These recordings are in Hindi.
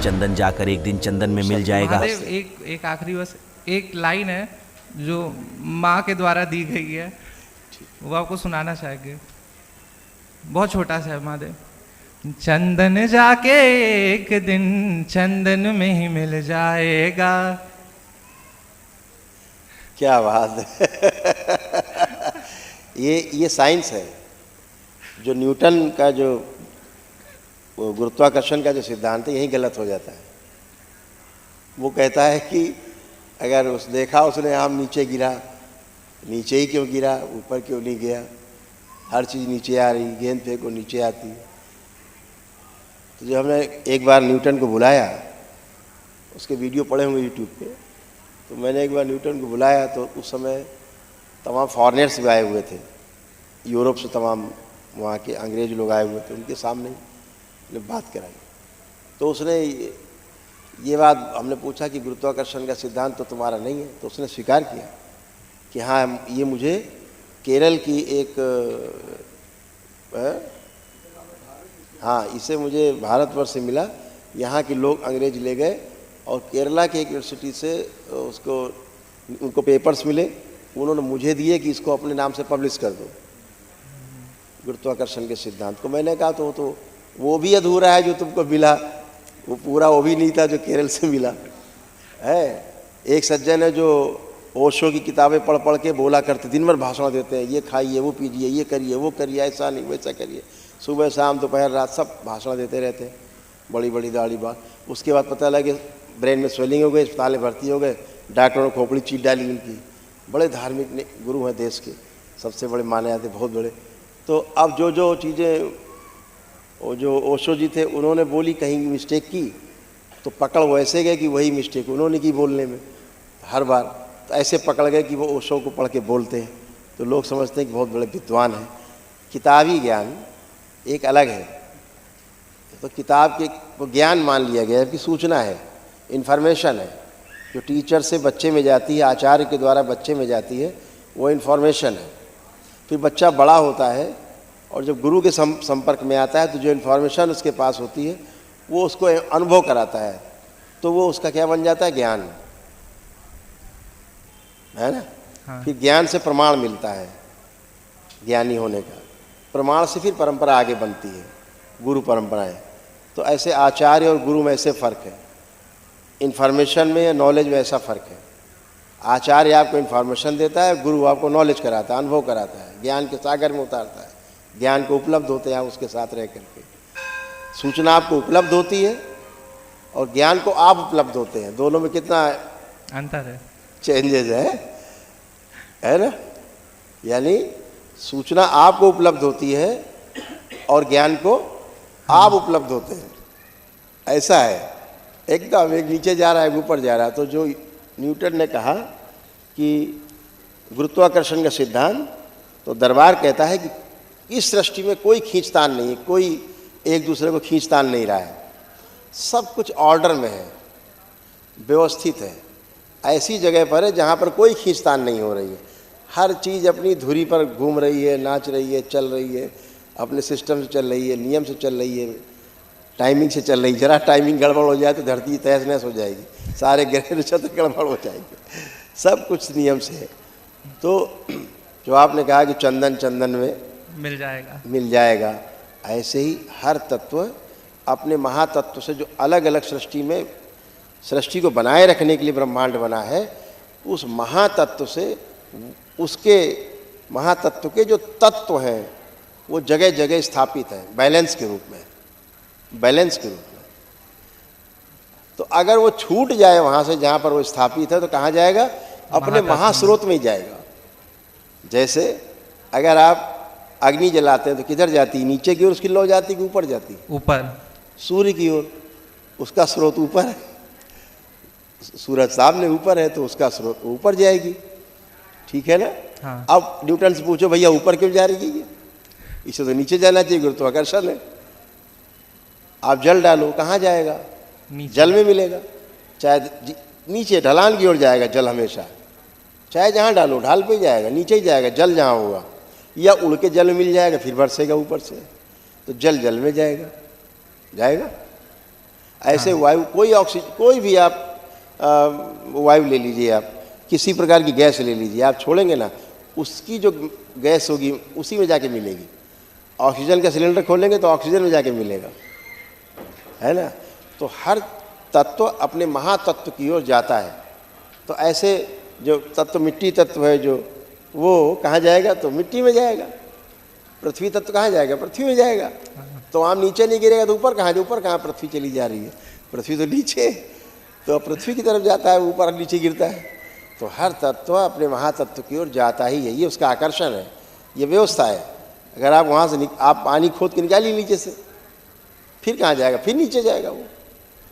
चंदन जाकर एक दिन चंदन में मिल जाएगा। महादेव, एक आखिरी बस एक लाइन है जो माँ के द्वारा दी गई है, वो आपको सुनाना चाहेंगे। बहुत छोटा सा है महादेव। चंदन जाके एक दिन चंदन में ही मिल जाएगा। क्या बात है। ये साइंस है। जो न्यूटन का जो गुरुत्वाकर्षण का जो सिद्धांत है, यही गलत हो जाता है। वो कहता है कि अगर देखा उसने आम नीचे गिरा, नीचे ही क्यों गिरा, ऊपर क्यों नहीं गया। हर चीज़ नीचे आ रही, गेंद फेंको नीचे आती है। तो जब हमने एक बार न्यूटन को बुलाया, उसके वीडियो पड़े हुए यूट्यूब पे, तो मैंने एक बार न्यूटन को बुलाया तो उस समय तमाम फॉरेनर्स भी आए हुए थे, यूरोप से तमाम वहाँ के अंग्रेज लोग आए हुए थे। उनके सामने बात कराई तो उसने ये बात, हमने पूछा कि गुरुत्वाकर्षण का सिद्धांत तो तुम्हारा नहीं है, तो उसने स्वीकार किया कि हाँ, ये मुझे केरल की एक हाँ, इसे मुझे भारतवर्ष से मिला। यहाँ के लोग अंग्रेज ले गए और केरला की एक यूनिवर्सिटी से उनको पेपर्स मिले, उन्होंने मुझे दिए कि इसको अपने नाम से पब्लिश कर दो, गुरुत्वाकर्षण के सिद्धांत को। मैंने कहा तो वो भी अधूरा है जो तुमको मिला, वो पूरा वो भी नहीं था जो केरल से मिला है। एक सज्जन है जो ओशो की किताबें पढ़ पढ़ के बोला करते, दिन भर भाषण देते हैं, ये खाइए, वो पीजिए, ये करिए, वो करिए, ऐसा नहीं वैसा करिए, सुबह शाम दोपहर रात सब भाषण देते रहते हैं, बड़ी बड़ी दाढ़ी बात। उसके बाद पता लगे ब्रेन में स्वेलिंग हो गई, अस्पताल में भर्ती हो गए, डॉक्टरों ने खोपड़ी चीर डाली उनकी। बड़े धार्मिक गुरु हैं देश के, सबसे बड़े माने जाते, बहुत बड़े। तो अब जो चीज़ें वो जो ओशो जी थे उन्होंने बोली, कहीं मिस्टेक की तो पकड़ वैसे गए कि वही मिस्टेक उन्होंने की बोलने में हर बार। तो ऐसे पकड़ गए कि वो ओशो को पढ़ के बोलते हैं, तो लोग समझते हैं कि बहुत बड़े विद्वान हैं। किताबी ज्ञान एक अलग है। तो किताब के वो ज्ञान मान लिया गया कि सूचना है, इन्फॉर्मेशन है, जो टीचर से बच्चे में जाती है, आचार्य के द्वारा बच्चे में जाती है, वो इन्फॉर्मेशन है। फिर बच्चा बड़ा होता है और जब गुरु के संपर्क में आता है तो जो इन्फॉर्मेशन उसके पास होती है वो उसको अनुभव कराता है, तो वो उसका क्या बन जाता है, ज्ञान, है ना। हाँ। फिर ज्ञान से प्रमाण मिलता है ज्ञानी होने का, प्रमाण से फिर परंपरा आगे बनती है, गुरु परंपराएं। तो ऐसे आचार्य और गुरु में ऐसे फ़र्क है, इन्फॉर्मेशन में या नॉलेज में ऐसा फ़र्क है। आचार्य आपको इन्फॉर्मेशन देता है, गुरु आपको नॉलेज कराता है, अनुभव कराता है, ज्ञान के सागर में उतारता है, ज्ञान को उपलब्ध होते हैं आप उसके साथ रह करके। सूचना आपको उपलब्ध होती है और ज्ञान को आप उपलब्ध होते हैं, दोनों में कितना अंतर है, चेंजेस है ना। यानी सूचना आपको उपलब्ध होती है और ज्ञान को आप उपलब्ध होते हैं, ऐसा है। एकदम एक नीचे जा रहा है, ऊपर जा रहा है। तो जो न्यूटन ने कहा कि गुरुत्वाकर्षण का सिद्धांत, तो दरबार कहता है कि इस सृष्टि में कोई खींचतान नहीं है, कोई एक दूसरे को खींचतान नहीं रहा है, सब कुछ ऑर्डर में है, व्यवस्थित है। ऐसी जगह पर है जहाँ पर कोई खींचतान नहीं हो रही है, हर चीज़ अपनी धुरी पर घूम रही है, नाच रही है, चल रही है, अपने सिस्टम से चल रही है, नियम से चल रही है, टाइमिंग से चल रही है। जरा टाइमिंग गड़बड़ हो जाए तो धरती तहस नहस हो जाएगी, सारे ग्रह नक्षत्र गड़बड़ हो जाएंगे, सब कुछ नियम से है। तो जो आपने कहा कि चंदन चंदन में मिल जाएगा, ऐसे ही हर तत्व अपने महातत्व से, जो अलग अलग सृष्टि को बनाए रखने के लिए ब्रह्मांड बना है, उस महातत्व से, उसके महातत्व के जो तत्व हैं वो जगह जगह स्थापित है, बैलेंस के रूप में। तो अगर वो छूट जाए वहाँ से जहाँ पर वो स्थापित है, तो कहाँ जाएगा, अपने महास्रोत में ही जाएगा। जैसे अगर आप अग्नि जलाते हैं तो किधर जाती है, नीचे की ओर उसकी लौ जाती है कि ऊपर जाती है, ऊपर, सूर्य की ओर, उसका स्रोत ऊपर है। सूरज सामने ऊपर है तो उसका स्रोत ऊपर जाएगी, ठीक है ना। हाँ। अब न्यूटन से पूछो भैया ऊपर क्यों जा रही है, इसे तो नीचे जाना चाहिए, गुरुत्वाकर्षण है। आप जल डालो, कहाँ जाएगा, जल में मिलेगा। चाहे नीचे ढलान की ओर जाएगा जल हमेशा, चाहे जहाँ डालो ढाल पे जाएगा, नीचे ही जाएगा जल जहाँ होगा, या उड़ के जल में मिल जाएगा, फिर बरसेगा ऊपर से, तो जल में जाएगा। ऐसे वायु कोई ऑक्सीजन कोई भी आप वायु ले लीजिए, आप किसी प्रकार की गैस ले लीजिए, आप छोड़ेंगे ना उसकी जो गैस होगी उसी में जाके मिलेगी। ऑक्सीजन का सिलेंडर खोलेंगे तो ऑक्सीजन में जाके मिलेगा, है ना। तो हर तत्व अपने महातत्व की ओर जाता है। तो ऐसे जो तत्व मिट्टी तत्व है जो, वो कहाँ जाएगा? तो मिट्टी में जाएगा। पृथ्वी तत्व कहाँ जाएगा? पृथ्वी में जाएगा। तो आम नीचे नहीं गिरेगा तो ऊपर कहाँ? ऊपर कहाँ पृथ्वी चली जा रही है? पृथ्वी तो नीचे, तो पृथ्वी की तरफ जाता है, ऊपर नीचे गिरता है। तो हर तत्व अपने महातत्व की ओर जाता ही है, ये उसका आकर्षण है, ये व्यवस्था है। अगर आप वहाँ से आप पानी खोद के निकालिए नीचे से, फिर कहाँ जाएगा? फिर नीचे जाएगा वो,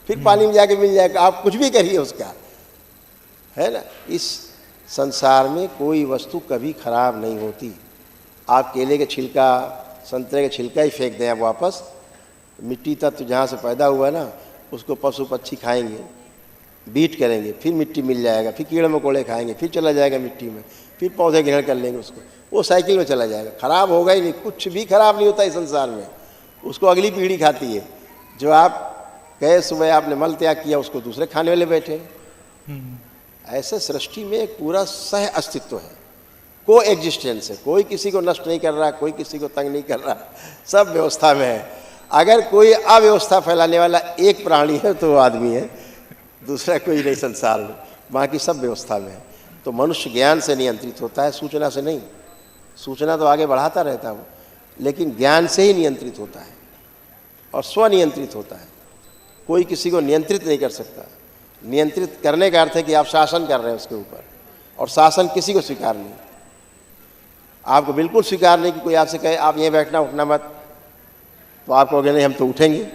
फिर पानी में जाके मिल जाएगा। आप कुछ भी करिए उसका, है ना। इस संसार में कोई वस्तु कभी खराब नहीं होती। आप केले के छिलका, संतरे के छिलका ही फेंक दें आप वापस, मिट्टी तत्व जहाँ से पैदा हुआ ना उसको पशु पक्षी खाएंगे, बीट करेंगे, फिर मिट्टी मिल जाएगा, फिर कीड़े मकोड़े खाएंगे, फिर चला जाएगा मिट्टी में, फिर पौधे ग्रहण कर लेंगे उसको, वो साइकिल में चला जाएगा। खराब होगा ही नहीं, कुछ भी खराब नहीं होता इस संसार में, उसको अगली पीढ़ी खाती है। जो आप गए सुबह आपने मल त्याग किया उसको दूसरे खाने वाले बैठे। ऐसे सृष्टि में एक पूरा सह अस्तित्व है, को एग्जिस्टेंस है। कोई किसी को नष्ट नहीं कर रहा, कोई किसी को तंग नहीं कर रहा, सब व्यवस्था में है। अगर कोई अव्यवस्था फैलाने वाला एक प्राणी है तो वो आदमी है, दूसरा कोई नहीं संसार में, बाकी सब व्यवस्था में है। तो मनुष्य ज्ञान से नियंत्रित होता है, सूचना से नहीं। सूचना तो आगे बढ़ाता रहता है, लेकिन ज्ञान से ही नियंत्रित होता है और स्वनियंत्रित होता है। कोई किसी को नियंत्रित नहीं कर सकता। नियंत्रित करने का अर्थ है कि आप शासन कर रहे हैं उसके ऊपर, और शासन किसी को स्वीकार नहीं। आपको बिल्कुल स्वीकार नहीं कि कोई आपसे कहे आप ये बैठना उठना मत, तो आप कहोगे नहीं हम तो उठेंगे,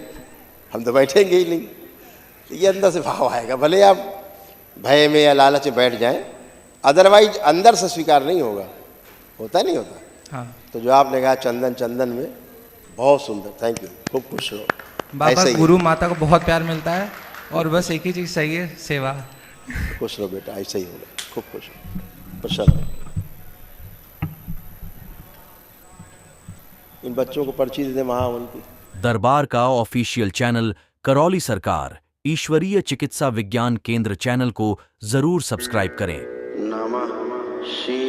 हम तो बैठेंगे ही नहीं। ये अंदर से भाव आएगा, भले आप भय में या लालच में बैठ जाएं, अदरवाइज अंदर से स्वीकार नहीं होगा। होता नहीं होता। हाँ। तो जो आपने कहा चंदन चंदन में, बहुत सुंदर, थैंक यू, खूब खुश रहो। बाबा गुरु माता को बहुत प्यार मिलता है और बस एक ही चीज़ सही है, सेवा। खुश रहो बेटा, ऐसा ही होगा, खूब खुश रहो, प्रसन्न रहो। इन बच्चों को पर्ची दे दे महावन की। दरबार का ऑफिशियल चैनल करौली सरकार ईश्वरीय चिकित्सा विज्ञान केंद्र चैनल को जरूर सब्सक्राइब करें। नमः शिवाय।